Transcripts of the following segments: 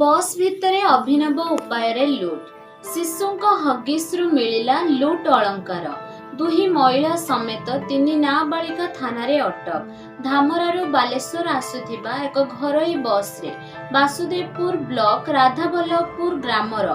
बस भितर अभिनव उपाय लुट शिशुंक हगिस्रु मिलिला लुट अलंकार दुही महिला समेत 3 नाबालिका थानारे अटक। धामरारू बालेश्वर आसुथिबा एक घरोई बस रे वासुदेवपुर ब्लॉक राधावल्लभपुर ग्रामर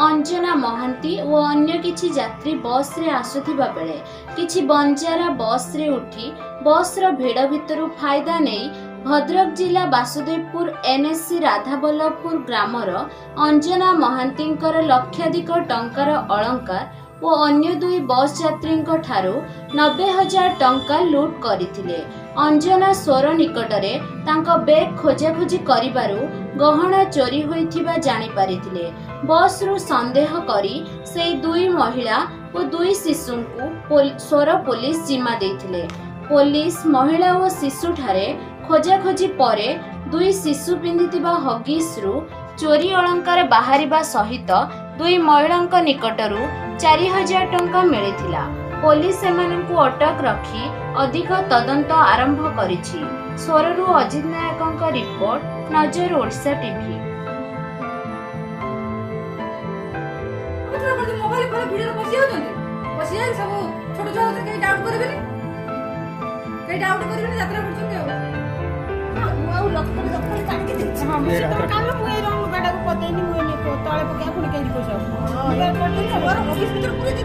अंजना महांती और अन्य किछि यात्री बस रे आसुथिबा बेले किछि बंजारा बस रे उठी बस रो भिड़ भितरु फायदा नेई भद्रक जिला वासुदेवपुर एनएससी राधावल्लभपुर ग्रामर अंजना महांतींकर लक्षाधिक टंकार अलंकार और अन्य 2 बस यात्रींक ठारू 90,000 टंका लुट करथिले। अंजना स्वर निकटरे तांको बैग खोजाखोजी करिबारु गहना चोरी होइथिबा जानि पारिथिले। बस रु संदेह करी से 2 महिला और 2 शिशुंकु स्वर पुलिस जिम्मा देथिले। पुलिस महिला और शिशु ठारे खोजाखोजी परे 2 शिशु पिंधिथिबा हगिस्रु चोरी अलंकार बाहरिबा सहित 2 महिलांक निकटरू 4,000 टंका मिलिथिला। पुलिस एमानंकु अटक रखी अधिक तदंत आरंभ करिछि। स्वररू अजित नायकंक रिपोर्ट, नजर ओडिशा टीवी। मोबाइल पर वीडियो बसिया होतंती बसिया सब छोट छोट के डाउट करबेनी के डाउट करबेनी यात्रा करछन्ती आ लक्ष्मण काट के देछि। हां मु तो काल मु ए रंग गाडा को पतेनी मु ने तळे पके पुनी केही कोसो हां यार करते और ऑफिस भीतर पूरे